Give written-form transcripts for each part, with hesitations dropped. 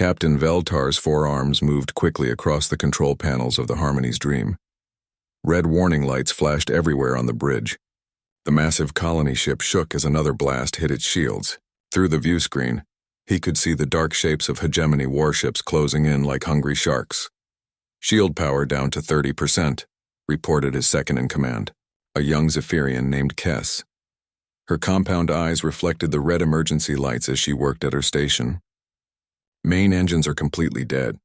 Captain Veltar's forearms moved quickly across the control panels of the Harmony's Dream. Red warning lights flashed everywhere on the bridge. The massive colony ship shook as another blast hit its shields. Through the view screen, he could see the dark shapes of hegemony warships closing in like hungry sharks. Shield power down to 30%, reported his second-in-command, a young Zephyrian named Kess. Her compound eyes reflected the red emergency lights as she worked at her station. Main engines are completely dead.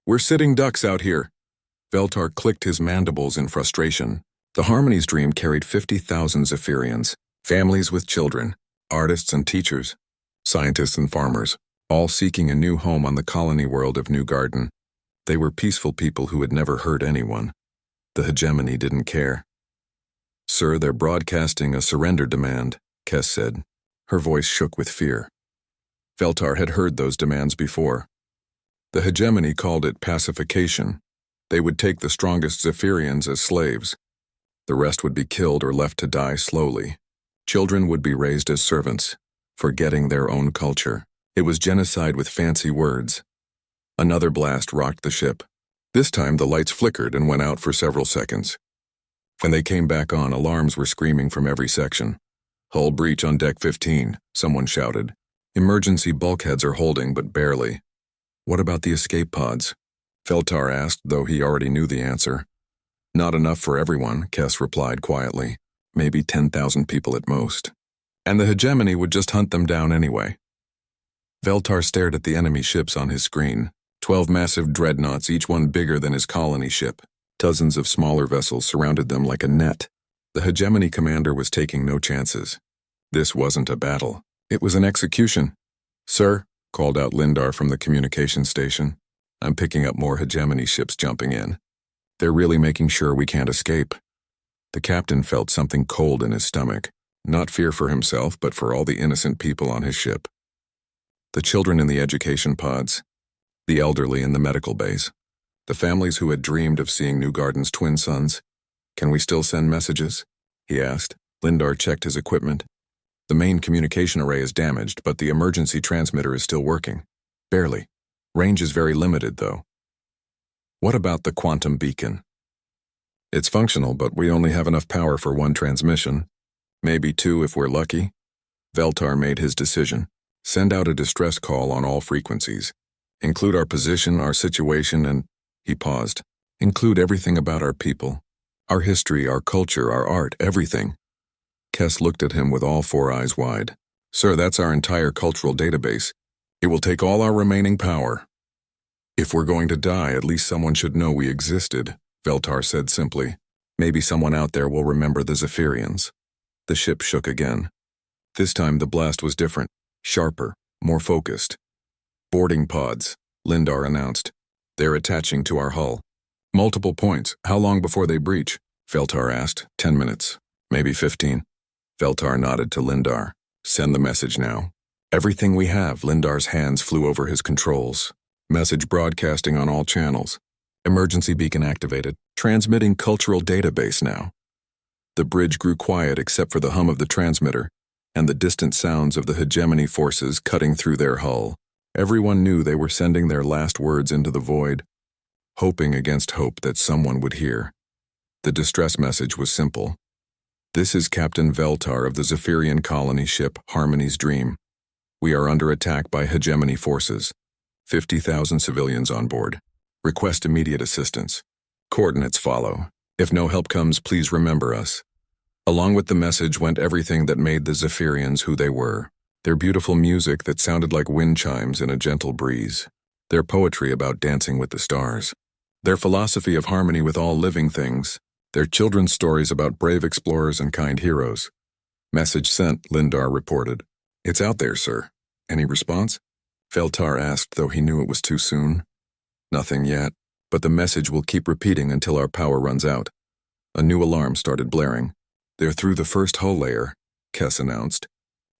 We're sitting ducks out here. Veltar clicked his mandibles in frustration. The Harmony's Dream carried 50,000 Zephyrians, families with children, artists and teachers, scientists and farmers, all seeking a new home on the colony world of New Garden. They were peaceful people who had never hurt anyone. The hegemony didn't care. Sir, they're broadcasting a surrender demand, Kess said. Her voice shook with fear. Veltar had heard those demands before. The hegemony called it pacification. They would take the strongest Zephyrians as slaves. The rest would be killed or left to die slowly. Children would be raised as servants, forgetting their own culture. It was genocide with fancy words. Another blast rocked the ship. This time the lights flickered and went out for several seconds. When they came back on, alarms were screaming from every section. Hull breach on deck 15, someone shouted. Emergency bulkheads are holding, but barely. What about the escape pods? Veltar asked, though he already knew the answer. Not enough for everyone, Kess replied quietly. Maybe 10,000 people at most. And the hegemony would just hunt them down anyway. Veltar stared at the enemy ships on his screen. 12 massive dreadnoughts, each one bigger than his colony ship. Dozens of smaller vessels surrounded them like a net. The hegemony commander was taking no chances. This wasn't a battle. It was an execution. Sir, called out Lindar from the communication station. I'm picking up more hegemony ships jumping in. They're really making sure we can't escape. The captain felt something cold in his stomach. Not fear for himself, but for all the innocent people on his ship. The children in the education pods. The elderly in the medical base. The families who had dreamed of seeing New Garden's twin sons. Can we still send messages? He asked. Lindar checked his equipment. The main communication array is damaged, but the emergency transmitter is still working. Barely. Range is very limited, though. What about the quantum beacon? It's functional, but we only have enough power for one transmission. Maybe two if we're lucky. Veltar made his decision. Send out a distress call on all frequencies. Include our position, our situation, and... He paused. Include everything about our people. Our history, our culture, our art, everything. Kess looked at him with all four eyes wide. Sir, that's our entire cultural database. It will take all our remaining power. If we're going to die, at least someone should know we existed, Veltar said simply. Maybe someone out there will remember the Zephyrians. The ship shook again. This time the blast was different, sharper, more focused. Boarding pods, Lindar announced. They're attaching to our hull. Multiple points. How long before they breach? Veltar asked. 10 minutes. Maybe 15. Veltar nodded to Lindar. Send the message now. Everything we have. Lindar's hands flew over his controls. Message broadcasting on all channels. Emergency beacon activated. Transmitting cultural database now. The bridge grew quiet except for the hum of the transmitter and the distant sounds of the hegemony forces cutting through their hull. Everyone knew they were sending their last words into the void, hoping against hope that someone would hear. The distress message was simple. This is Captain Veltar of the Zephyrian colony ship Harmony's Dream. We are under attack by hegemony forces. 50,000 civilians on board. Request immediate assistance. Coordinates follow. If no help comes, please remember us. Along with the message went everything that made the Zephyrians who they were. Their beautiful music that sounded like wind chimes in a gentle breeze. Their poetry about dancing with the stars. Their philosophy of harmony with all living things. Their children's stories about brave explorers and kind heroes. Message sent, Lindar reported. It's out there, sir. Any response? Veltar asked, though he knew it was too soon. Nothing yet, but the message will keep repeating until our power runs out. A new alarm started blaring. They're through the first hull layer, Kess announced.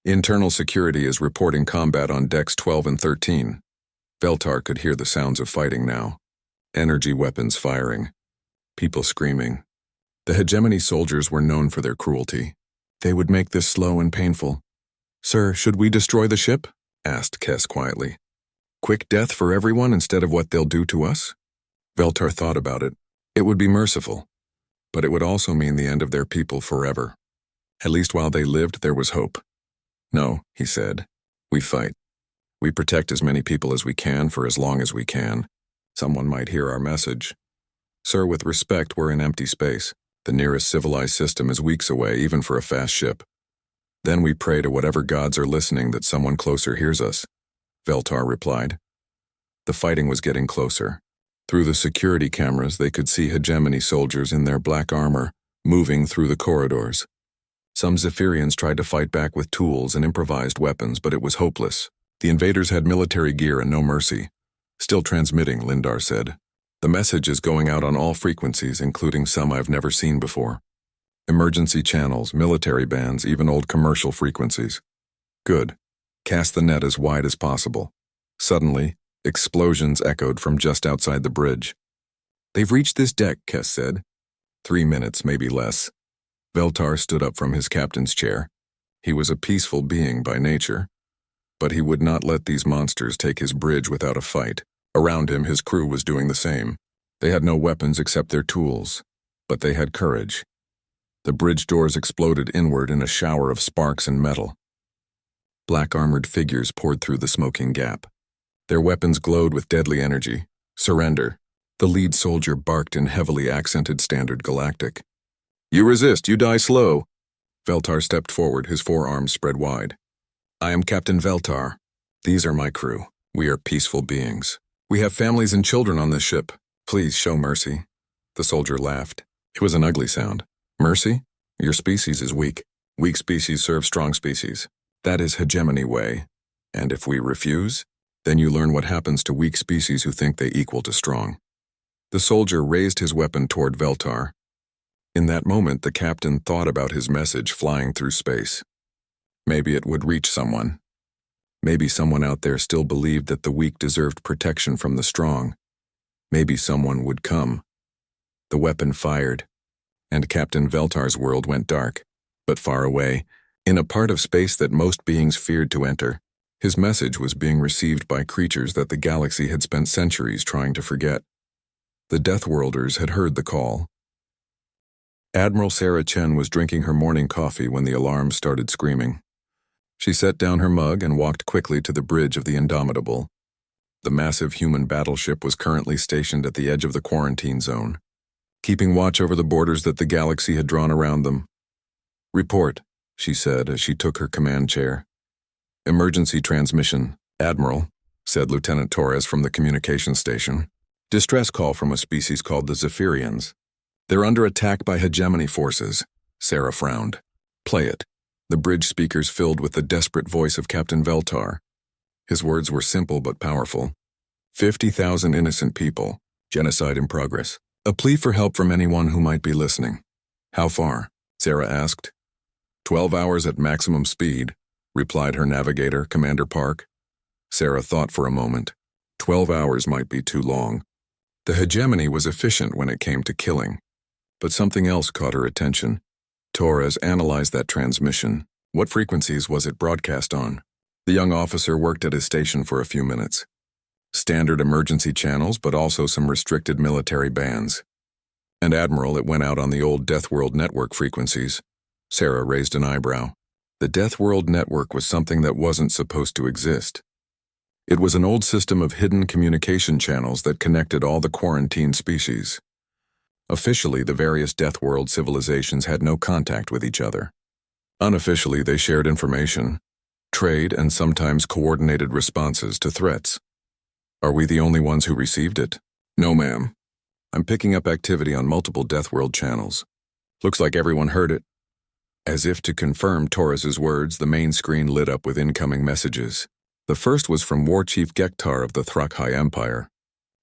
Internal security is reporting combat on decks 12 and 13. Veltar could hear the sounds of fighting now. Energy weapons firing. People screaming. The hegemony soldiers were known for their cruelty. They would make this slow and painful. Sir, should we destroy the ship? Asked Kess quietly. Quick death for everyone instead of what they'll do to us? Veltar thought about it. It would be merciful, but it would also mean the end of their people forever. At least while they lived, there was hope. No, he said. We fight. We protect as many people as we can for as long as we can. Someone might hear our message. Sir, with respect, we're in empty space. The nearest civilized system is weeks away, even for a fast ship. Then we pray to whatever gods are listening that someone closer hears us, Veltar replied. The fighting was getting closer. Through the security cameras, they could see hegemony soldiers in their black armor, moving through the corridors. Some Zephyrians tried to fight back with tools and improvised weapons, but it was hopeless. The invaders had military gear and no mercy. Still transmitting, Lindar said. The message is going out on all frequencies, including some I've never seen before. Emergency channels, military bands, even old commercial frequencies. Good. Cast the net as wide as possible. Suddenly, explosions echoed from just outside the bridge. They've reached this deck, Kess said. 3 minutes, maybe less. Veltar stood up from his captain's chair. He was a peaceful being by nature, but he would not let these monsters take his bridge without a fight. Around him, his crew was doing the same. They had no weapons except their tools, but they had courage. The bridge doors exploded inward in a shower of sparks and metal. Black armored figures poured through the smoking gap. Their weapons glowed with deadly energy. Surrender. The lead soldier barked in heavily accented standard Galactic. You resist, you die slow. Veltar stepped forward, his forearms spread wide. I am Captain Veltar. These are my crew. We are peaceful beings. We have families and children on this ship. Please show mercy. The soldier laughed. It was an ugly sound. Mercy? Your species is weak. Weak species serve strong species. That is hegemony way. And if we refuse, then you learn what happens to weak species who think they equal to strong. The soldier raised his weapon toward Veltar. In that moment, the captain thought about his message flying through space. Maybe it would reach someone. Maybe someone out there still believed that the weak deserved protection from the strong. Maybe someone would come. The weapon fired, and Captain Veltar's world went dark. But far away, in a part of space that most beings feared to enter, his message was being received by creatures that the galaxy had spent centuries trying to forget. The Deathworlders had heard the call. Admiral Sarah Chen was drinking her morning coffee when the alarm started screaming. She set down her mug and walked quickly to the bridge of the Indomitable. The massive human battleship was currently stationed at the edge of the quarantine zone, keeping watch over the borders that the galaxy had drawn around them. Report, she said as she took her command chair. Emergency transmission, Admiral, said Lieutenant Torres from the communication station. Distress call from a species called the Zephyrians. They're under attack by hegemony forces. Sarah frowned. Play it. The bridge speakers filled with the desperate voice of Captain Veltar. His words were simple but powerful. 50,000 innocent people. Genocide in progress. A plea for help from anyone who might be listening. How far? Sarah asked. 12 hours at maximum speed, replied her navigator, Commander Park. Sarah thought for a moment. 12 hours might be too long. The hegemony was efficient when it came to killing. But something else caught her attention. Torres analyzed that transmission. What frequencies was it broadcast on? The young officer worked at his station for a few minutes. Standard emergency channels, but also some restricted military bands. And Admiral, it went out on the old Deathworld network frequencies. Sarah raised an eyebrow. The Deathworld network was something that wasn't supposed to exist. It was an old system of hidden communication channels that connected all the quarantine species. Officially, the various Deathworld civilizations had no contact with each other. Unofficially, they shared information, trade, and sometimes coordinated responses to threats. Are we the only ones who received it? No, ma'am. I'm picking up activity on multiple Deathworld channels. Looks like everyone heard it. As if to confirm Torres's words, the main screen lit up with incoming messages. The first was from War Chief Gektar of the Thrakhai Empire.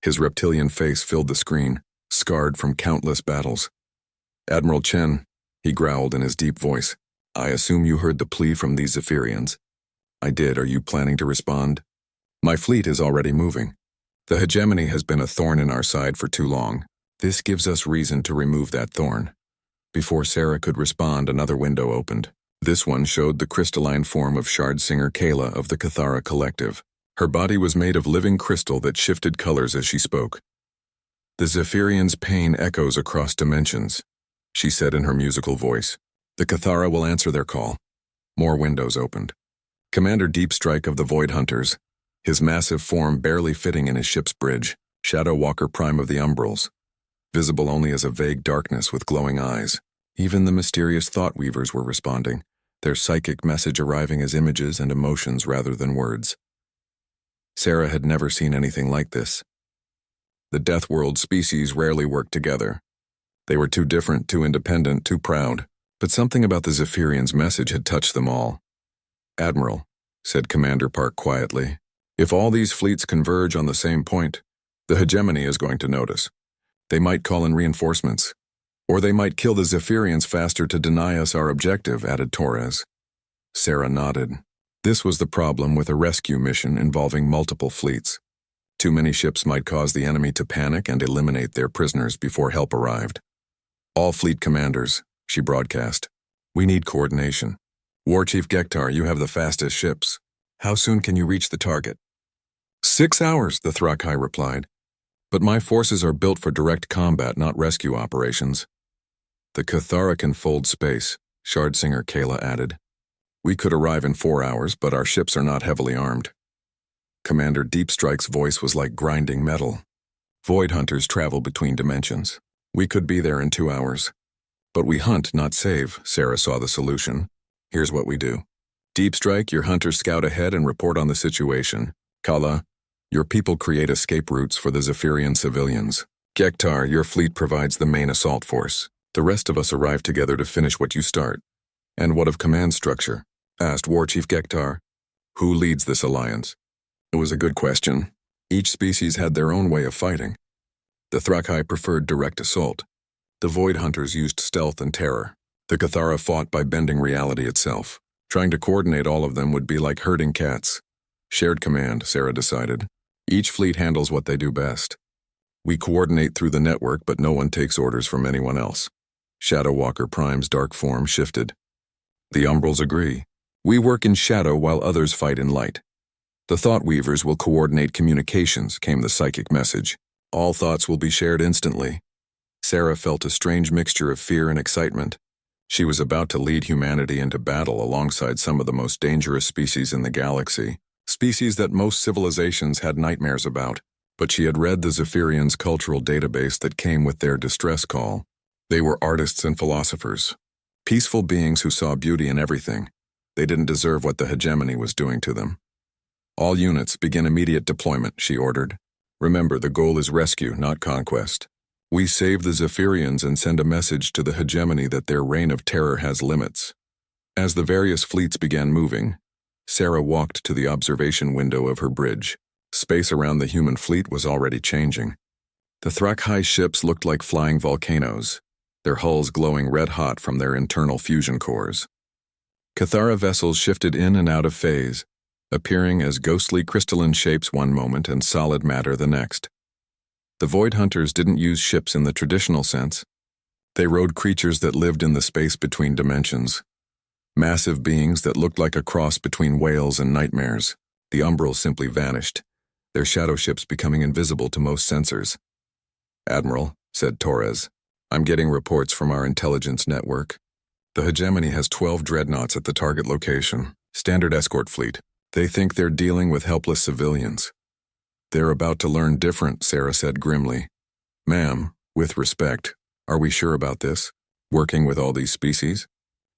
His reptilian face filled the screen, scarred from countless battles. Admiral Chen, he growled in his deep voice, I assume you heard the plea from these Zephyrians. I did. Are you planning to respond? My fleet is already moving. The hegemony has been a thorn in our side for too long. This gives us reason to remove that thorn. Before Sarah could respond, another window opened. This one showed the crystalline form of Shardsinger Kayla of the Cathara Collective. Her body was made of living crystal that shifted colors as she spoke. "The Zephyrian's pain echoes across dimensions," she said in her musical voice. "The Cathara will answer their call." More windows opened. Commander Deepstrike of the Void Hunters, his massive form barely fitting in his ship's bridge, Shadow Walker Prime of the Umbrals, visible only as a vague darkness with glowing eyes. Even the mysterious Thought Weavers were responding, their psychic message arriving as images and emotions rather than words. Sarah had never seen anything like this. The Deathworld species rarely worked together. They were too different, too independent, too proud, but something about the Zephyrian's message had touched them all. "Admiral," said Commander Park quietly, "if all these fleets converge on the same point, the hegemony is going to notice. They might call in reinforcements. Or they might kill the Zephyrians faster to deny us our objective," added Torres. Sarah nodded. This was the problem with a rescue mission involving multiple fleets. Too many ships might cause the enemy to panic and eliminate their prisoners before help arrived. "All fleet commanders," she broadcast. "We need coordination. War Chief Gektar, you have the fastest ships. How soon can you reach the target?" 6 hours, the Thrakai replied. "But my forces are built for direct combat, not rescue operations." "The Cathara can fold space," Shardsinger Kayla added. "We could arrive in 4 hours, but our ships are not heavily armed." Commander Deepstrike's voice was like grinding metal. "Void hunters travel between dimensions. We could be there in 2 hours. But we hunt, not save," Sarah saw the solution. "Here's what we do. Deepstrike, your hunters scout ahead and report on the situation. Kala, your people create escape routes for the Zephyrian civilians. Gektar, your fleet provides the main assault force. The rest of us arrive together to finish what you start." "And what of command structure?" asked War Chief Gektar. "Who leads this alliance?" It was a good question. Each species had their own way of fighting. The Thrakai preferred direct assault. The Void Hunters used stealth and terror. The Cathara fought by bending reality itself. Trying to coordinate all of them would be like herding cats. Shared command, Sarah decided. Each fleet handles what they do best. We coordinate through the network, but no one takes orders from anyone else. Shadow Walker Prime's dark form shifted. The Umbrals agree. We work in shadow while others fight in light. The Thought Weavers will coordinate communications, came the psychic message. All thoughts will be shared instantly. Sarah felt a strange mixture of fear and excitement. She was about to lead humanity into battle alongside some of the most dangerous species in the galaxy, species that most civilizations had nightmares about. But she had read the Zephyrians' cultural database that came with their distress call. They were artists and philosophers, peaceful beings who saw beauty in everything. They didn't deserve what the hegemony was doing to them. "All units begin immediate deployment," she ordered. "Remember, the goal is rescue, not conquest. We save the Zephyrians and send a message to the hegemony that their reign of terror has limits." As the various fleets began moving, Sarah walked to the observation window of her bridge. Space around the human fleet was already changing. The Thrakai ships looked like flying volcanoes, their hulls glowing red-hot from their internal fusion cores. Cathara vessels shifted in and out of phase, appearing as ghostly crystalline shapes one moment and solid matter the next. The Void Hunters didn't use ships in the traditional sense. They rode creatures that lived in the space between dimensions. Massive beings that looked like a cross between whales and nightmares. The Umbrals simply vanished, their shadow ships becoming invisible to most sensors. "Admiral," said Torres, "I'm getting reports from our intelligence network. The hegemony has 12 dreadnoughts at the target location, standard escort fleet. They think they're dealing with helpless civilians." "They're about to learn different," Sarah said grimly. "Ma'am, with respect, are we sure about this? Working with all these species?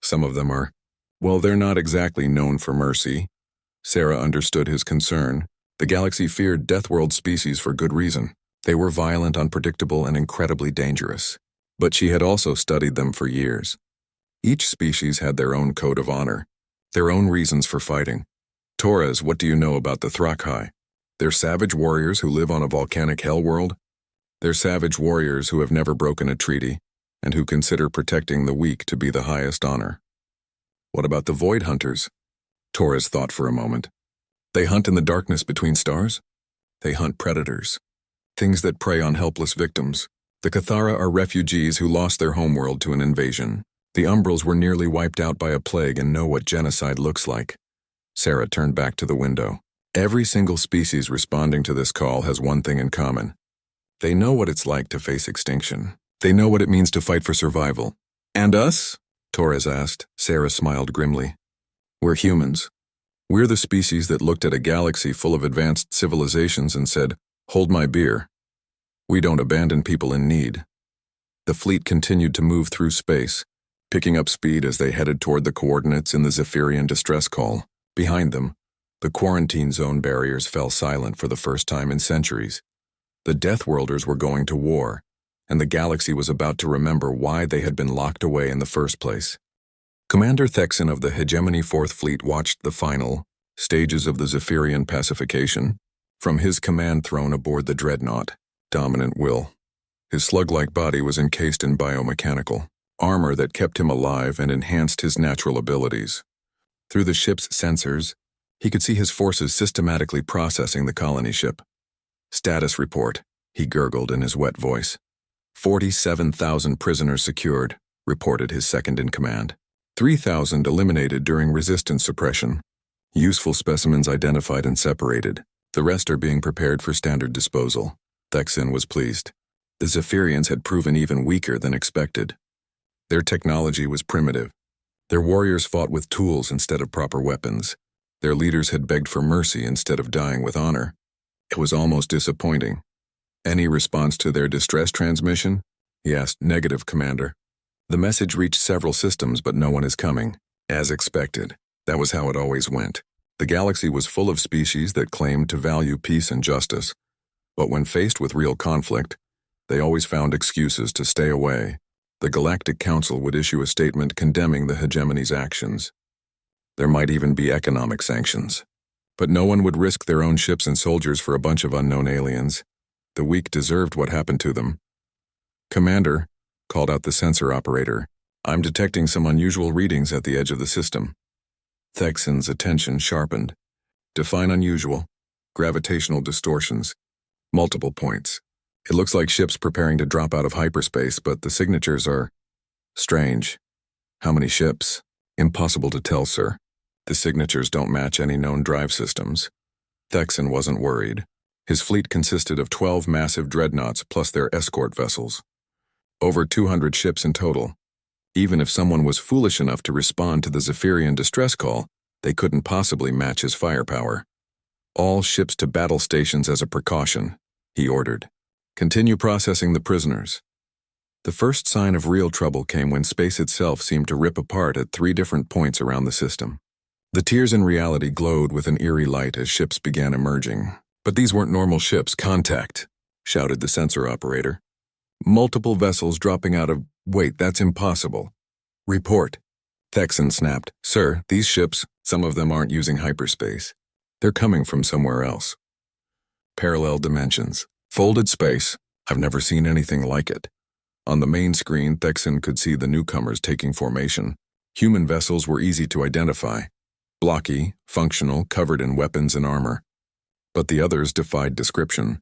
Some of them are, well, they're not exactly known for mercy." Sarah understood his concern. The galaxy feared Deathworld species for good reason. They were violent, unpredictable, and incredibly dangerous. But she had also studied them for years. Each species had their own code of honor, their own reasons for fighting. "Torres, what do you know about the Thrakai? They're savage warriors who live on a volcanic hell world. They're savage warriors who have never broken a treaty, and who consider protecting the weak to be the highest honor." "What about the Void Hunters?" Torres thought for a moment. "They hunt in the darkness between stars? They hunt predators, things that prey on helpless victims. The Cathara are refugees who lost their homeworld to an invasion. The Umbrals were nearly wiped out by a plague and know what genocide looks like." Sarah turned back to the window. Every single species responding to this call has one thing in common. They know what it's like to face extinction. They know what it means to fight for survival. And us? Torres asked. Sarah smiled grimly. We're humans. We're the species that looked at a galaxy full of advanced civilizations and said, "Hold my beer." We don't abandon people in need. The fleet continued to move through space, picking up speed as they headed toward the coordinates in the Zephyrian distress call. Behind them, the quarantine zone barriers fell silent for the first time in centuries. The Deathworlders were going to war, and the galaxy was about to remember why they had been locked away in the first place. Commander Thexan of the Hegemony 4th Fleet watched the final stages of the Zephyrian pacification from his command throne aboard the dreadnought, Dominant Will. His slug-like body was encased in biomechanical armor that kept him alive and enhanced his natural abilities. Through the ship's sensors, he could see his forces systematically processing the colony ship. Status report, he gurgled in his wet voice. 47,000 prisoners secured, reported his second-in-command. 3,000 eliminated during resistance suppression. Useful specimens identified and separated. The rest are being prepared for standard disposal. Thexan was pleased. The Zephyrians had proven even weaker than expected. Their technology was primitive. Their warriors fought with tools instead of proper weapons. Their leaders had begged for mercy instead of dying with honor. It was almost disappointing. Any response to their distress transmission? He asked. Negative, Commander. The message reached several systems, but no one is coming. As expected. That was how it always went. The galaxy was full of species that claimed to value peace and justice. But when faced with real conflict, they always found excuses to stay away. The Galactic Council would issue a statement condemning the hegemony's actions. There might even be economic sanctions. But no one would risk their own ships and soldiers for a bunch of unknown aliens. The weak deserved what happened to them. Commander, called out the sensor operator, I'm detecting some unusual readings at the edge of the system. Thexan's attention sharpened. Define unusual. Gravitational distortions. Multiple points. It looks like ships preparing to drop out of hyperspace, but the signatures are strange. How many ships? Impossible to tell, sir. The signatures don't match any known drive systems. Thexan wasn't worried. His fleet consisted of 12 massive dreadnoughts plus their escort vessels. Over 200 ships in total. Even if someone was foolish enough to respond to the Zephyrian distress call, they couldn't possibly match his firepower. All ships to battle stations as a precaution, he ordered. Continue processing the prisoners. The first sign of real trouble came when space itself seemed to rip apart at 3 different points around the system. The tiers in reality glowed with an eerie light as ships began emerging. But these weren't normal ships. Contact, shouted the sensor operator. Multiple vessels dropping out of... Wait, that's impossible. Report. Thexan snapped. Sir, these ships, some of them aren't using hyperspace. They're coming from somewhere else. Parallel dimensions. Folded space. I've never seen anything like it. On the main screen, Thexan could see the newcomers taking formation. Human vessels were easy to identify. Blocky, functional, covered in weapons and armor. But the others defied description.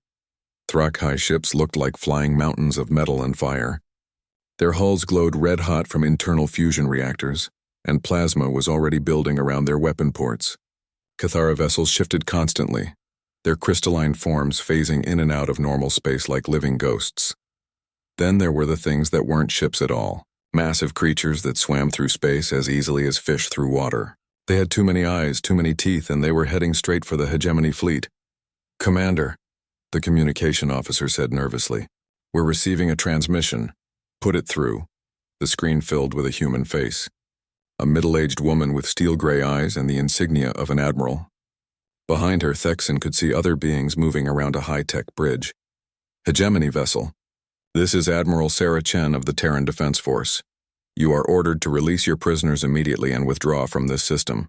Thrakhai ships looked like flying mountains of metal and fire. Their hulls glowed red-hot from internal fusion reactors, and plasma was already building around their weapon ports. Cathara vessels shifted constantly, their crystalline forms phasing in and out of normal space like living ghosts. Then there were the things that weren't ships at all, massive creatures that swam through space as easily as fish through water. They had too many eyes, too many teeth, and they were heading straight for the Hegemony fleet. Commander, the communication officer said nervously. We're receiving a transmission. Put it through. The screen filled with a human face. A middle-aged woman with steel-gray eyes and the insignia of an admiral. Behind her, Thexan could see other beings moving around a high-tech bridge. Hegemony vessel. This is Admiral Sarah Chen of the Terran Defense Force. You are ordered to release your prisoners immediately and withdraw from this system.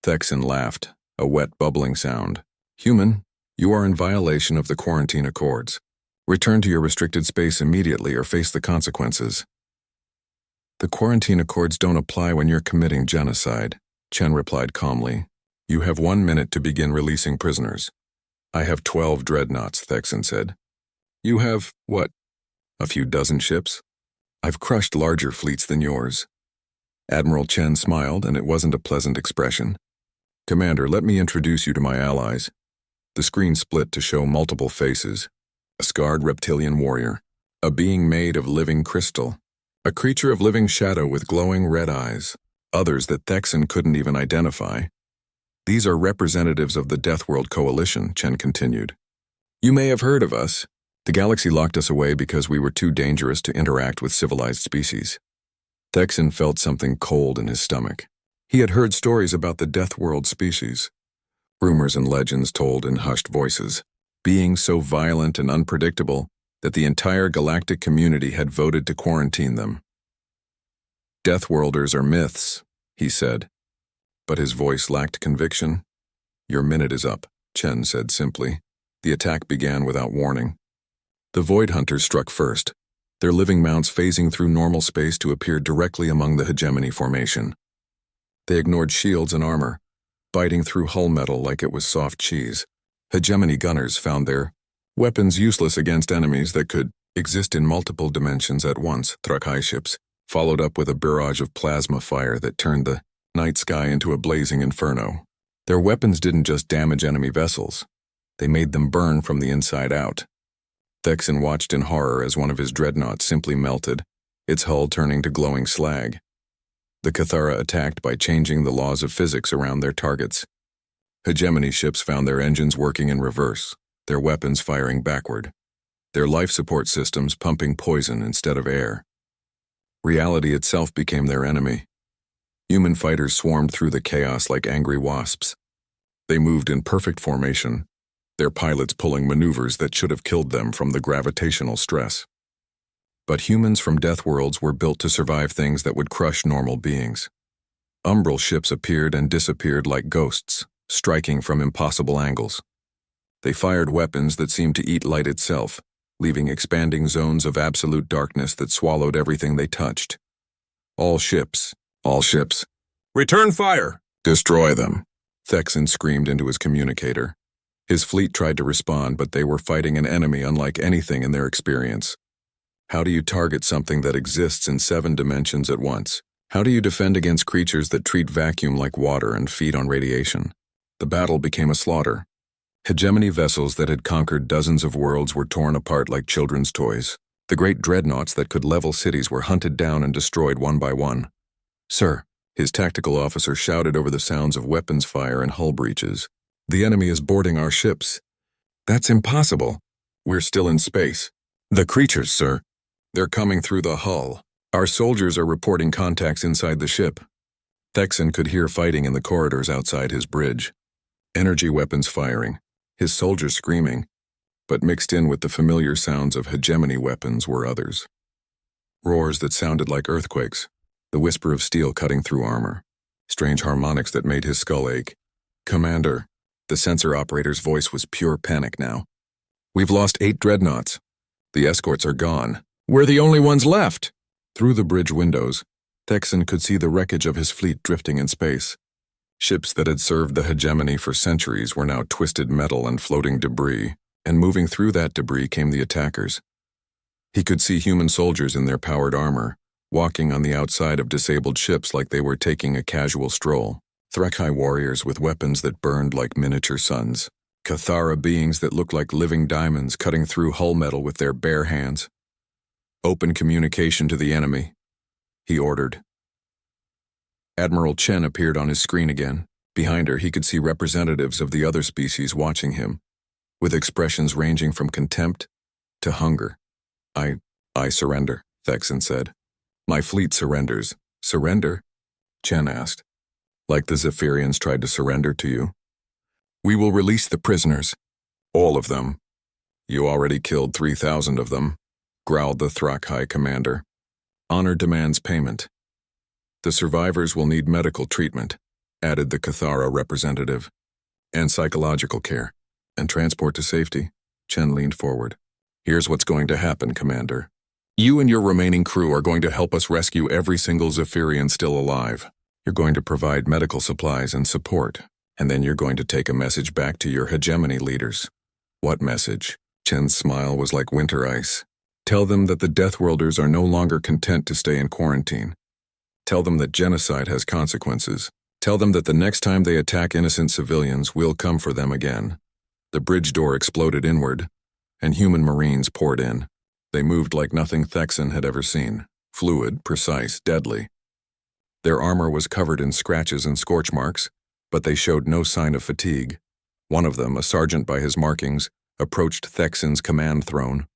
Thexan laughed, a wet, bubbling sound. Human, you are in violation of the quarantine accords. Return to your restricted space immediately or face the consequences. The quarantine accords don't apply when you're committing genocide, Chen replied calmly. You have 1 minute to begin releasing prisoners. I have 12 dreadnoughts, Thexan said. You have, what, a few dozen ships? I've crushed larger fleets than yours. Admiral Chen smiled, and it wasn't a pleasant expression. Commander, let me introduce you to my allies. The screen split to show multiple faces. A scarred reptilian warrior, a being made of living crystal, a creature of living shadow with glowing red eyes, others that Thexan couldn't even identify. These are representatives of the Deathworld Coalition, Chen continued. You may have heard of us. The galaxy locked us away because we were too dangerous to interact with civilized species. Thexan felt something cold in his stomach. He had heard stories about the Deathworld species. Rumors and legends told in hushed voices, beings so violent and unpredictable that the entire galactic community had voted to quarantine them. Deathworlders are myths, he said, but his voice lacked conviction. Your minute is up, Chen said simply. The attack began without warning. The Void Hunters struck first, their living mounts phasing through normal space to appear directly among the hegemony formation. They ignored shields and armor, biting through hull metal like it was soft cheese. Hegemony gunners found their weapons useless against enemies that could exist in multiple dimensions at once. Truck-high ships followed up with a barrage of plasma fire that turned the night sky into a blazing inferno. Their weapons didn't just damage enemy vessels, they made them burn from the inside out. Thexan watched in horror as one of his dreadnoughts simply melted, its hull turning to glowing slag. The Cathara attacked by changing the laws of physics around their targets. Hegemony ships found their engines working in reverse, their weapons firing backward, their life support systems pumping poison instead of air. Reality itself became their enemy. Human fighters swarmed through the chaos like angry wasps. They moved in perfect formation, their pilots pulling maneuvers that should have killed them from the gravitational stress. But humans from Deathworlds were built to survive things that would crush normal beings. Umbral ships appeared and disappeared like ghosts, striking from impossible angles. They fired weapons that seemed to eat light itself, leaving expanding zones of absolute darkness that swallowed everything they touched. All ships, return fire! Destroy them! Thexan screamed into his communicator. His fleet tried to respond, but they were fighting an enemy unlike anything in their experience. How do you target something that exists in 7 dimensions at once? How do you defend against creatures that treat vacuum like water and feed on radiation? The battle became a slaughter. Hegemony vessels that had conquered dozens of worlds were torn apart like children's toys. The great dreadnoughts that could level cities were hunted down and destroyed one by one. Sir, his tactical officer shouted over the sounds of weapons fire and hull breaches. The enemy is boarding our ships. That's impossible. We're still in space. The creatures, sir. They're coming through the hull. Our soldiers are reporting contacts inside the ship. Thexan could hear fighting in the corridors outside his bridge. Energy weapons firing, his soldiers screaming, but mixed in with the familiar sounds of hegemony weapons were others. Roars that sounded like earthquakes, the whisper of steel cutting through armor, strange harmonics that made his skull ache. Commander, the sensor operator's voice was pure panic now. We've lost 8 dreadnoughts. The escorts are gone. We're the only ones left. Through the bridge windows, Thexan could see the wreckage of his fleet drifting in space. Ships that had served the hegemony for centuries were now twisted metal and floating debris, and moving through that debris came the attackers. He could see human soldiers in their powered armor, walking on the outside of disabled ships like they were taking a casual stroll. Truck-high warriors with weapons that burned like miniature suns. Cathara beings that looked like living diamonds cutting through hull metal with their bare hands. Open communication to the enemy, he ordered. Admiral Chen appeared on his screen again. Behind her, he could see representatives of the other species watching him, with expressions ranging from contempt to hunger. I surrender, Thexan said. My fleet surrenders. Surrender? Chen asked. Like the Zephyrians tried to surrender to you? We will release the prisoners. All of them. You already killed 3,000 of them, growled the Truck-high commander. Honor demands payment. The survivors will need medical treatment, added the Cathara representative, and psychological care, and transport to safety. Chen leaned forward. Here's what's going to happen, Commander. You and your remaining crew are going to help us rescue every single Zephyrian still alive. You're going to provide medical supplies and support, and then you're going to take a message back to your hegemony leaders. What message? Chen's smile was like winter ice. Tell them that the Deathworlders are no longer content to stay in quarantine. Tell them that genocide has consequences, Tell them that the next time they attack innocent civilians, we'll come for them again. The bridge door exploded inward, and human Marines poured in. They moved like nothing Thexan had ever seen. Fluid, precise, deadly. Their armor was covered in scratches and scorch marks, but they showed no sign of fatigue. One of them, a sergeant by his markings, approached Thexan's command throne.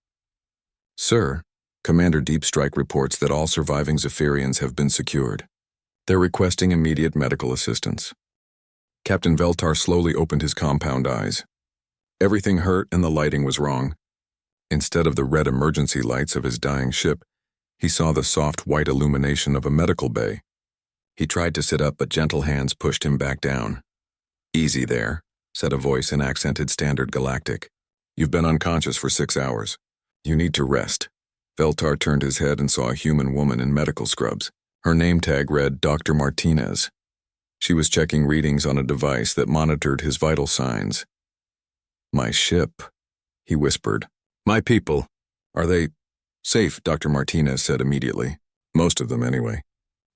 Sir, Commander Deepstrike reports that all surviving Zephyrians have been secured. They're requesting immediate medical assistance. Captain Veltar slowly opened his compound eyes. Everything hurt and the lighting was wrong. Instead of the red emergency lights of his dying ship, he saw the soft white illumination of a medical bay. He tried to sit up, but gentle hands pushed him back down. Easy there, said a voice in accented standard Galactic. You've been unconscious for 6 hours. You need to rest. Veltar turned his head and saw a human woman in medical scrubs. Her name tag read Dr. Martinez. She was checking readings on a device that monitored his vital signs. My ship, he whispered. My people. Are they safe? Dr. Martinez said immediately. Most of them, anyway.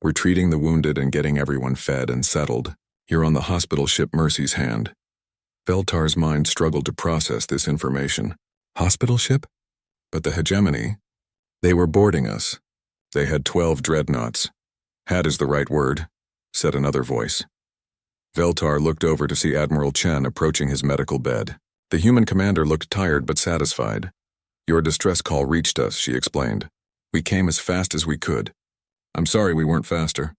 We're treating the wounded and getting everyone fed and settled. You're on the hospital ship Mercy's Hand. Veltar's mind struggled to process this information. Hospital ship? But the hegemony. They were boarding us. They had 12 dreadnoughts. Had is the right word, said another voice. Veltar looked over to see Admiral Chen approaching his medical bed. The human commander looked tired but satisfied. Your distress call reached us, she explained. We came as fast as we could. I'm sorry we weren't faster.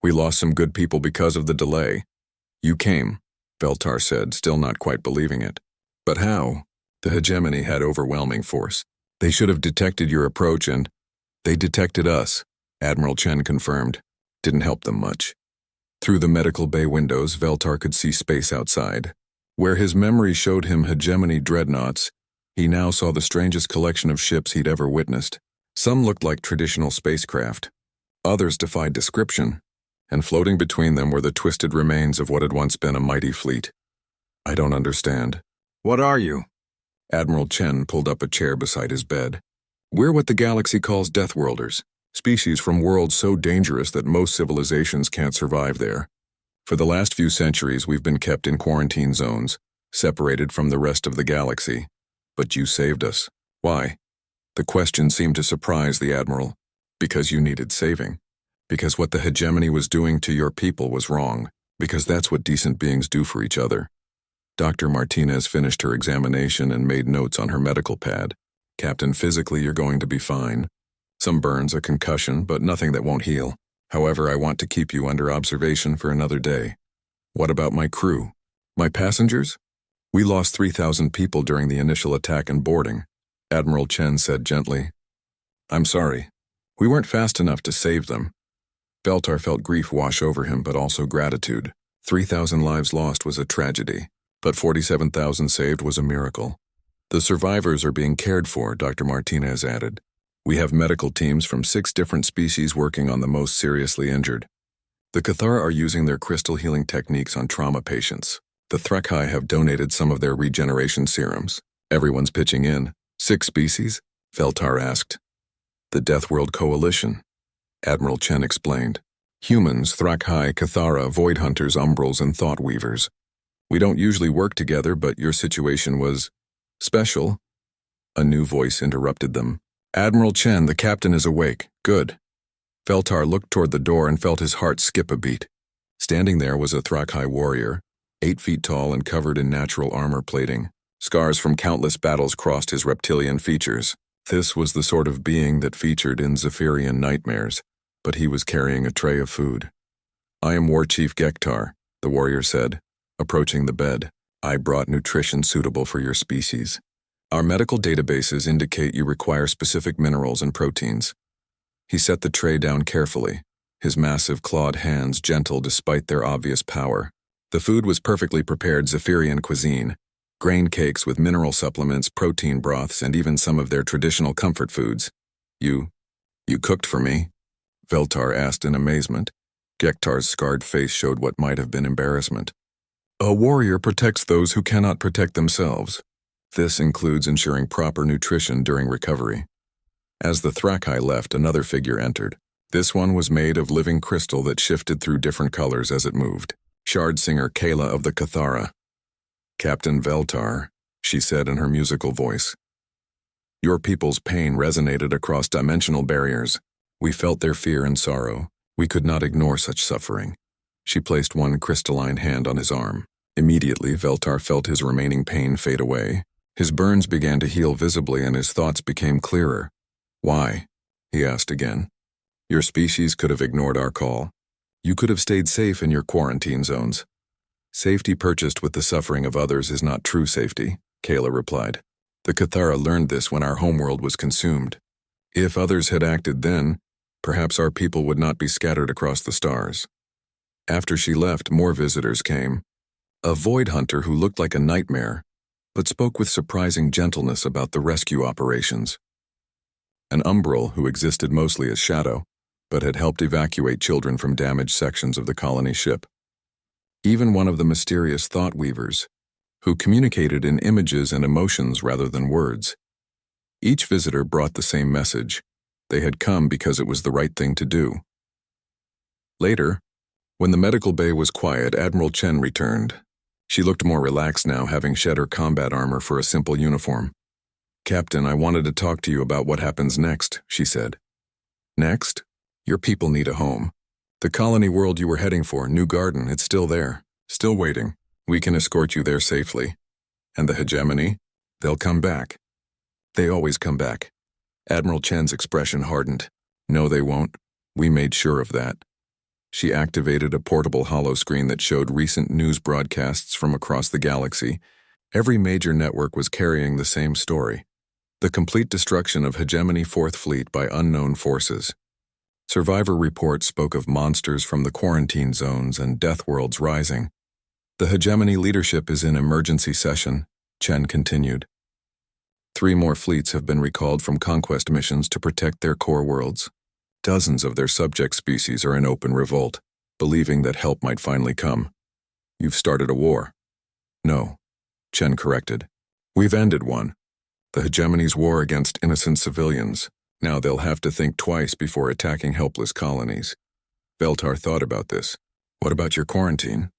We lost some good people because of the delay. You came, Veltar said, still not quite believing it. But how? The hegemony had overwhelming force. They should have detected your approach and they detected us, Admiral Chen confirmed. Didn't help them much. Through the medical bay windows, Veltar could see space outside. Where his memory showed him hegemony dreadnoughts, he now saw the strangest collection of ships he'd ever witnessed. Some looked like traditional spacecraft. Others defied description, and floating between them were the twisted remains of what had once been a mighty fleet. I don't understand. What are you? Admiral Chen pulled up a chair beside his bed. We're what the galaxy calls Deathworlders, species from worlds so dangerous that most civilizations can't survive there. For the last few centuries, we've been kept in quarantine zones, separated from the rest of the galaxy. But you saved us. Why? The question seemed to surprise the Admiral. Because you needed saving. Because what the hegemony was doing to your people was wrong. Because that's what decent beings do for each other. Dr. Martinez finished her examination and made notes on her medical pad. Captain, physically you're going to be fine. Some burns, a concussion, but nothing that won't heal. However, I want to keep you under observation for another day. What about my crew? My passengers? We lost 3,000 people during the initial attack and boarding, Admiral Chen said gently. I'm sorry. We weren't fast enough to save them. Veltar felt grief wash over him, but also gratitude. 3,000 lives lost was a tragedy, but 47,000 saved was a miracle. The survivors are being cared for, Dr. Martinez added. We have medical teams from 6 different species working on the most seriously injured. The Cathar are using their crystal healing techniques on trauma patients. The Threkhai have donated some of their regeneration serums. Everyone's pitching in. 6 species? Veltar asked. The Deathworld Coalition, Admiral Chen explained. Humans, Threkhai, Cathara, Void Hunters, Umbrals, and Thought Weavers. We don't usually work together, but your situation was special. A new voice interrupted them. Admiral Chen, the captain is awake. Good. Veltar looked toward the door and felt his heart skip a beat. Standing there was a Threkhai warrior, 8 feet tall and covered in natural armor plating. Scars from countless battles crossed his reptilian features. This was the sort of being that featured in Zephyrian nightmares, but he was carrying a tray of food. I am War Chief Gektar, the warrior said, approaching the bed. I brought nutrition suitable for your species. Our medical databases indicate you require specific minerals and proteins. He set the tray down carefully, his massive clawed hands gentle despite their obvious power. The food was perfectly prepared Zephyrian cuisine, grain cakes with mineral supplements, protein broths, and even some of their traditional comfort foods. You cooked for me? Veltar asked in amazement. Gektar's scarred face showed what might have been embarrassment. A warrior protects those who cannot protect themselves. This includes ensuring proper nutrition during recovery. As the Threkhai left, another figure entered, This one was made of living crystal that shifted through different colors as it moved. Shard singer Kayla of the Cathara. Captain Veltar, she said in her musical voice. Your people's pain resonated across dimensional barriers. We felt their fear and sorrow. We could not ignore such suffering. She placed one crystalline hand on his arm. Immediately, Veltar felt his remaining pain fade away. His burns began to heal visibly and his thoughts became clearer. Why? He asked again. Your species could have ignored our call. You could have stayed safe in your quarantine zones. Safety purchased with the suffering of others is not true safety, Kayla replied. The Cathara learned this when our homeworld was consumed. If others had acted then, perhaps our people would not be scattered across the stars. After she left, more visitors came. A void hunter who looked like a nightmare, but spoke with surprising gentleness about the rescue operations. An umbral who existed mostly as shadow, but had helped evacuate children from damaged sections of the colony ship. Even one of the mysterious thought weavers, who communicated in images and emotions rather than words. Each visitor brought the same message. They had come because it was the right thing to do. Later, when the medical bay was quiet, Admiral Chen returned. She looked more relaxed now, having shed her combat armor for a simple uniform. Captain, I wanted to talk to you about what happens next, she said. Next? Your people need a home. The colony world you were heading for, New Garden, it's still there, still waiting. We can escort you there safely. And the hegemony? They'll come back. They always come back. Admiral Chen's expression hardened. No, they won't. We made sure of that. She activated a portable holoscreen that showed recent news broadcasts from across the galaxy. Every major network was carrying the same story. The complete destruction of Hegemony Fourth Fleet by unknown forces. Survivor reports spoke of monsters from the quarantine zones and Deathworlds rising. The Hegemony leadership is in emergency session, Chen continued. 3 more fleets have been recalled from conquest missions to protect their core worlds. Dozens of their subject species are in open revolt, believing that help might finally come. You've started a war. No, Chen corrected. We've ended one. The Hegemony's war against innocent civilians. Now they'll have to think twice before attacking helpless colonies. Veltar thought about this. What about your quarantine?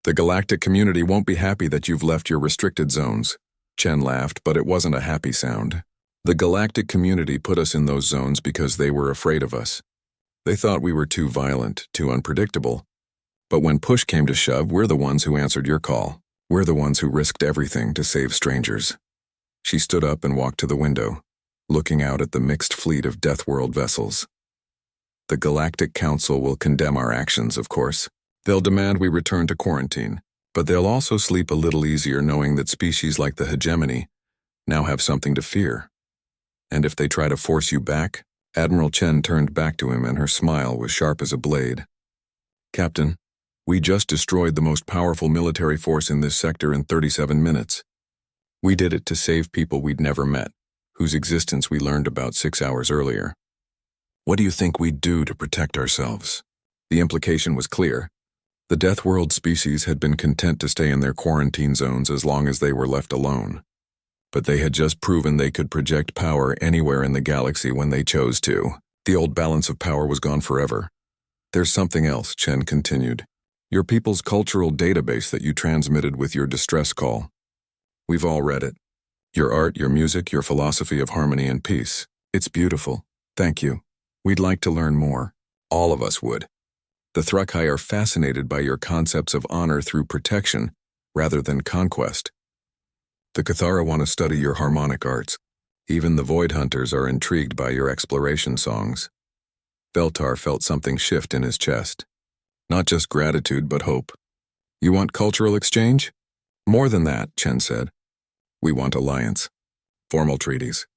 The galactic community won't be happy that you've left your restricted zones. Chen laughed, but it wasn't a happy sound. The galactic community put us in those zones because they were afraid of us. They thought we were too violent, too unpredictable. But when push came to shove, we're the ones who answered your call. We're the ones who risked everything to save strangers. She stood up and walked to the window, looking out at the mixed fleet of Deathworld vessels. The Galactic Council will condemn our actions, of course. They'll demand we return to quarantine, but they'll also sleep a little easier knowing that species like the Hegemony now have something to fear. And if they try to force you back, Admiral Chen turned back to him and her smile was sharp as a blade. Captain, we just destroyed the most powerful military force in this sector in 37 minutes. We did it to save people we'd never met, whose existence we learned about 6 hours earlier. What do you think we'd do to protect ourselves? The implication was clear. The Deathworld species had been content to stay in their quarantine zones as long as they were left alone. But they had just proven they could project power anywhere in the galaxy when they chose to. The old balance of power was gone forever. There's something else, Chen continued. Your people's cultural database that you transmitted with your distress call. We've all read it. Your art, your music, your philosophy of harmony and peace. It's beautiful. Thank you. We'd like to learn more. All of us would. The Thrukai are fascinated by your concepts of honor through protection, rather than conquest. The Cathara want to study your harmonic arts. Even the Void Hunters are intrigued by your exploration songs. Veltar felt something shift in his chest. Not just gratitude, but hope. You want cultural exchange? More than that, Chen said. We want alliance. Formal treaties.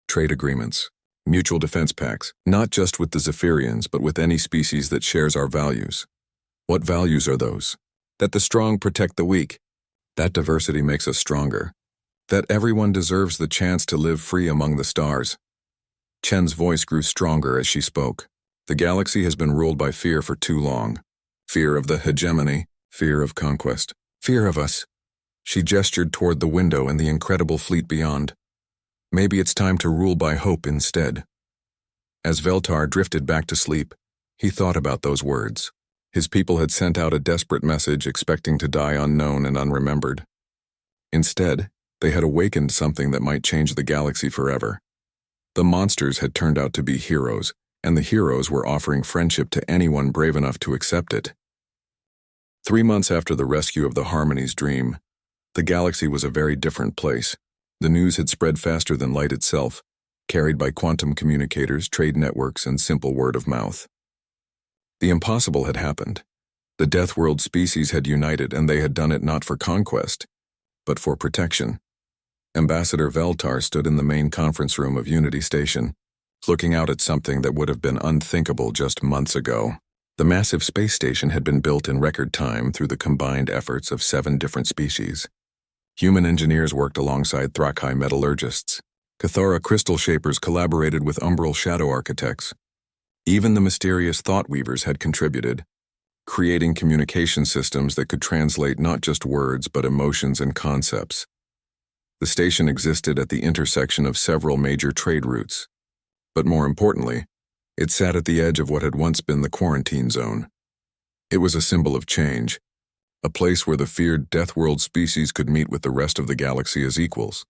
Trade agreements. Mutual defense pacts. Not just with the Zephyrians, but with any species that shares our values. What values are those? That the strong protect the weak. That diversity makes us stronger. That everyone deserves the chance to live free among the stars. Chen's voice grew stronger as she spoke. The galaxy has been ruled by fear for too long. Fear of the hegemony, fear of conquest, fear of us. She gestured toward the window and the incredible fleet beyond. Maybe it's time to rule by hope instead. As Veltar drifted back to sleep, He thought about those words. His people had sent out a desperate message expecting to die unknown and unremembered. Instead, they had awakened something that might change the galaxy forever. The monsters had turned out to be heroes, and the heroes were offering friendship to anyone brave enough to accept it. 3 months after the rescue of the Harmony's dream, the galaxy was a very different place. The news had spread faster than light itself, carried by quantum communicators, trade networks, and simple word of mouth. The impossible had happened. The Deathworld species had united, and they had done it not for conquest, but for protection. Ambassador Veltar stood in the main conference room of Unity Station, looking out at something that would have been unthinkable just months ago. The massive space station had been built in record time through the combined efforts of 7 different species. Human engineers worked alongside Thrakai metallurgists. Cathara crystal shapers collaborated with umbral shadow architects. Even the mysterious thought weavers had contributed, creating communication systems that could translate not just words but emotions and concepts. The station existed at the intersection of several major trade routes. But more importantly, it sat at the edge of what had once been the quarantine zone. It was a symbol of change, a place where the feared Deathworld species could meet with the rest of the galaxy as equals.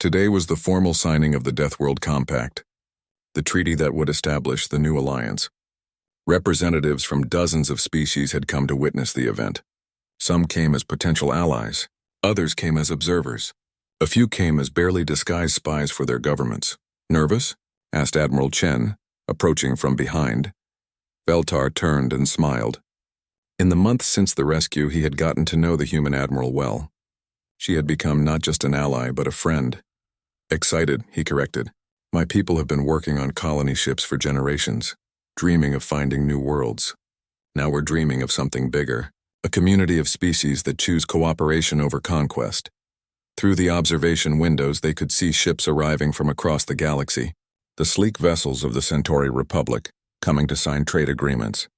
Today was the formal signing of the Deathworld Compact, the treaty that would establish the new alliance. Representatives from dozens of species had come to witness the event. Some came as potential allies, others came as observers. A few came as barely disguised spies for their governments. Nervous? Asked Admiral Chen, approaching from behind. Veltar turned and smiled. In the months since the rescue, he had gotten to know the human admiral well. She had become not just an ally, but a friend. Excited, he corrected. My people have been working on colony ships for generations, dreaming of finding new worlds. Now we're dreaming of something bigger, a community of species that choose cooperation over conquest. Through the observation windows, they could see ships arriving from across the galaxy, the sleek vessels of the Centauri Republic, coming to sign trade agreements.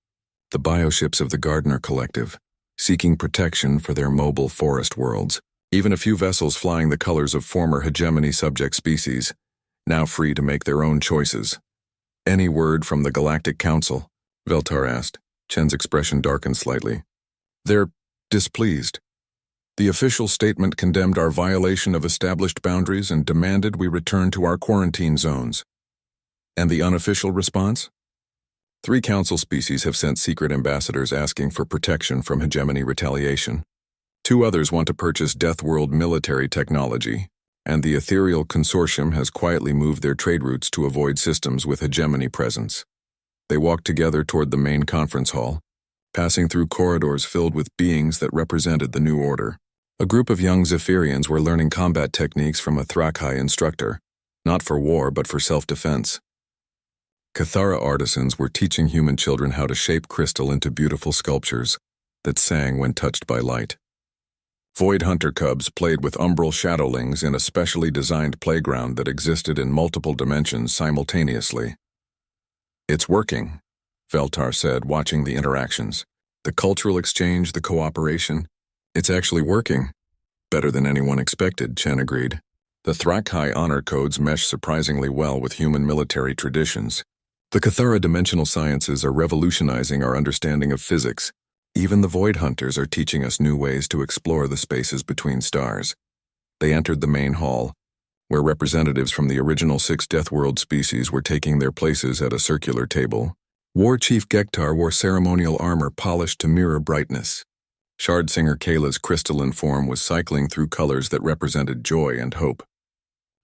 The bioships of the Gardner Collective, seeking protection for their mobile forest worlds. Even a few vessels flying the colors of former hegemony subject species, now free to make their own choices. Any word from the Galactic Council? Veltar asked. Chen's expression darkened slightly. They're displeased. The official statement condemned our violation of established boundaries and demanded we return to our quarantine zones. And the unofficial response? 3 council species have sent secret ambassadors asking for protection from hegemony retaliation. 2 others want to purchase Deathworld military technology, and the Ethereal Consortium has quietly moved their trade routes to avoid systems with hegemony presence. They walked together toward the main conference hall, passing through corridors filled with beings that represented the new order. A group of young Zephyrians were learning combat techniques from a Thrakai instructor, not for war but for self-defense. Cathara artisans were teaching human children how to shape crystal into beautiful sculptures that sang when touched by light. Void Hunter cubs played with umbral shadowlings in a specially designed playground that existed in multiple dimensions simultaneously. It's working, Veltar said, watching the interactions. The cultural exchange, the cooperation. It's actually working. Better than anyone expected, Chen agreed. The Thrakai honor codes mesh surprisingly well with human military traditions. The Cathara dimensional sciences are revolutionizing our understanding of physics. Even the Void Hunters are teaching us new ways to explore the spaces between stars. They entered the main hall, where representatives from the original 6 Deathworld species were taking their places at a circular table. War Chief Gektar wore ceremonial armor polished to mirror brightness. Shardsinger Kayla's crystalline form was cycling through colors that represented joy and hope.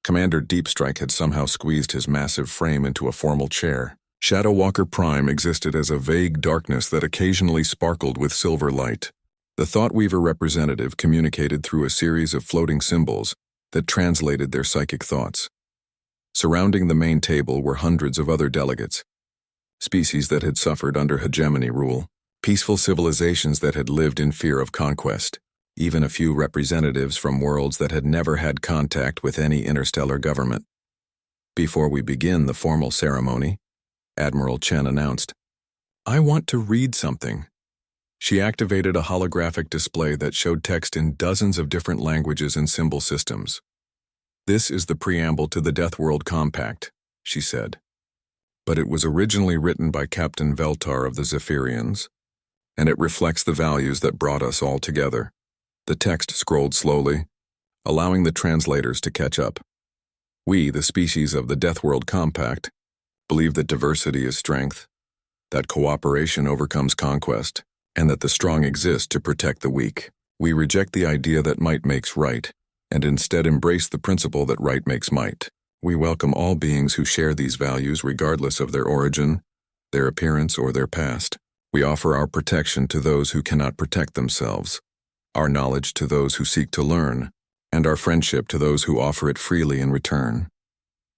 Commander Deepstrike had somehow squeezed his massive frame into a formal chair. Shadowwalker Prime existed as a vague darkness that occasionally sparkled with silver light. The Thoughtweaver representative communicated through a series of floating symbols that translated their psychic thoughts. Surrounding the main table were hundreds of other delegates, species that had suffered under hegemony rule, peaceful civilizations that had lived in fear of conquest, even a few representatives from worlds that had never had contact with any interstellar government. Before we begin the formal ceremony, Admiral Chen announced, I want to read something. She activated a holographic display that showed text in dozens of different languages and symbol systems. This is the preamble to the Deathworld Compact, she said. but it was originally written by Captain Veltar of the Zephyrians, and it reflects the values that brought us all together. The text scrolled slowly, allowing the translators to catch up. We, the species of the Deathworld Compact, believe that diversity is strength, that cooperation overcomes conquest, and that the strong exist to protect the weak. We reject the idea that might makes right, and instead embrace the principle that right makes might. We welcome all beings who share these values regardless of their origin, their appearance, or their past. We offer our protection to those who cannot protect themselves, our knowledge to those who seek to learn, and our friendship to those who offer it freely in return.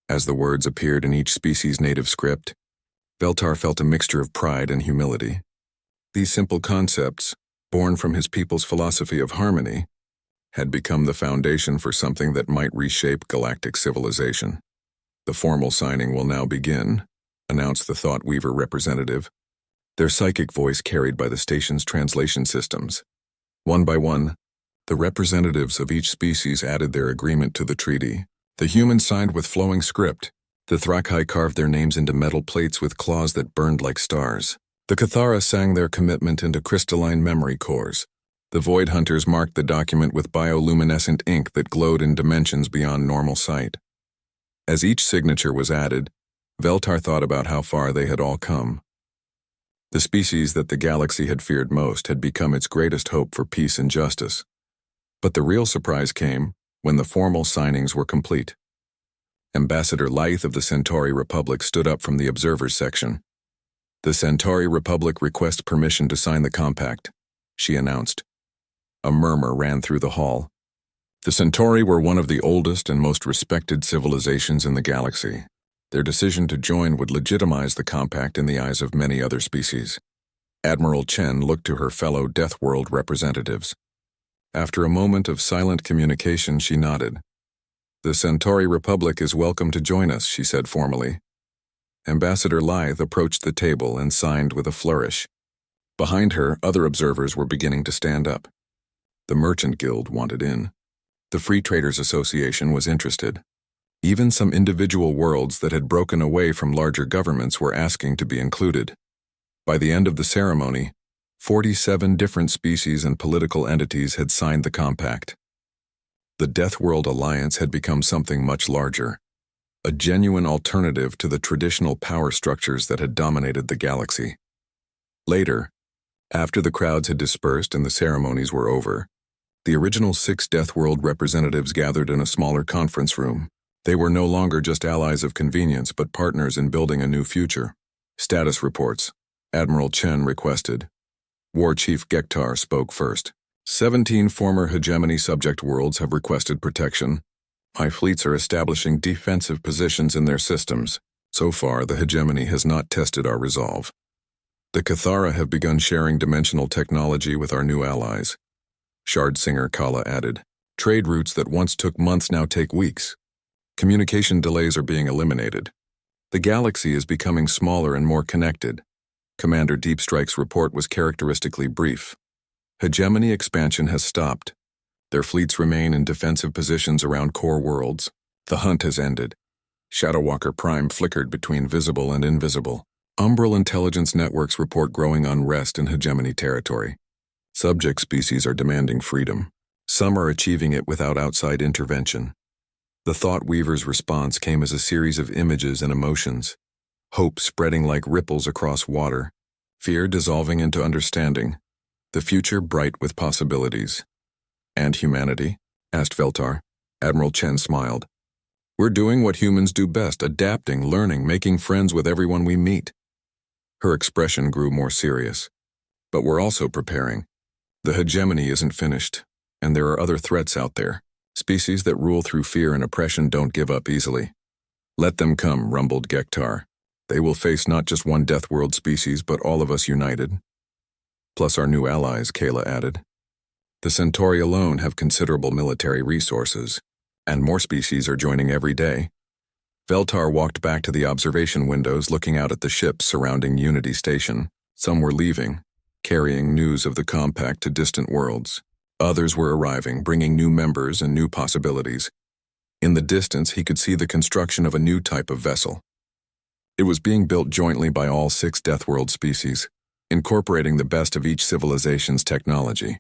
As the words appeared in each species' native script, Veltar felt a mixture of pride and humility. These simple concepts, born from his people's philosophy of harmony, had become the foundation for something that might reshape galactic civilization. The formal signing will now begin, announced the Thought Weaver representative, their psychic voice carried by the station's translation systems. One by one, the representatives of each species added their agreement to the treaty. The humans signed with flowing script. The Thrakai carved their names into metal plates with claws that burned like stars. The Cathara sang their commitment into crystalline memory cores. The Void Hunters marked the document with bioluminescent ink that glowed in dimensions beyond normal sight. As each signature was added, Veltar thought about how far they had all come. The species that the galaxy had feared most had become its greatest hope for peace and justice. But the real surprise came when the formal signings were complete. Ambassador Lythe of the Centauri Republic stood up from the observers section. The Centauri Republic requests permission to sign the compact, she announced. A murmur ran through the hall. The Centauri were one of the oldest and most respected civilizations in the galaxy. Their decision to join would legitimize the compact in the eyes of many other species. Admiral Chen looked to her fellow Deathworld representatives. After a moment of silent communication, she nodded. The Centauri Republic is welcome to join us, she said formally. Ambassador Lythe approached the table and signed with a flourish. Behind her, other observers were beginning to stand up. The Merchant Guild wanted in. The Free Traders Association was interested. Even some individual worlds that had broken away from larger governments were asking to be included. By the end of the ceremony, 47 different species and political entities had signed the compact. The Deathworld Alliance had become something much larger, a genuine alternative to the traditional power structures that had dominated the galaxy. Later, after the crowds had dispersed and the ceremonies were over, the original 6 Deathworld representatives gathered in a smaller conference room. They were no longer just allies of convenience but partners in building a new future. Status reports, Admiral Chen requested. War Chief Gektar spoke first. 17 former hegemony subject worlds have requested protection. My fleets are establishing defensive positions in their systems. So far, the hegemony has not tested our resolve. The Cathara have begun sharing dimensional technology with our new allies. Shard Singer Kala added. Trade routes that once took months now take weeks. Communication delays are being eliminated. The galaxy is becoming smaller and more connected. Commander Deep Strike's report was characteristically brief. Hegemony expansion has stopped. Their fleets remain in defensive positions around core worlds. The hunt has ended. Shadowwalker Prime flickered between visible and invisible. Umbral intelligence networks report growing unrest in hegemony territory. Subject species are demanding freedom. Some are achieving it without outside intervention. The Thought Weaver's response came as a series of images and emotions. Hope spreading like ripples across water. Fear dissolving into understanding. The future bright with possibilities. And humanity? Asked Veltar. Admiral Chen smiled. We're doing what humans do best, adapting, learning, making friends with everyone we meet. Her expression grew more serious. But we're also preparing. The hegemony isn't finished, and there are other threats out there. Species that rule through fear and oppression don't give up easily. Let them come, rumbled Gektar. They will face not just one Deathworld species, but all of us united. Plus our new allies, Kayla added. The Centauri alone have considerable military resources, and more species are joining every day. Veltar walked back to the observation windows looking out at the ships surrounding Unity Station. Some were leaving, carrying news of the compact to distant worlds. Others were arriving, bringing new members and new possibilities. In the distance, he could see the construction of a new type of vessel. It was being built jointly by all 6 Deathworld species, incorporating the best of each civilization's technology.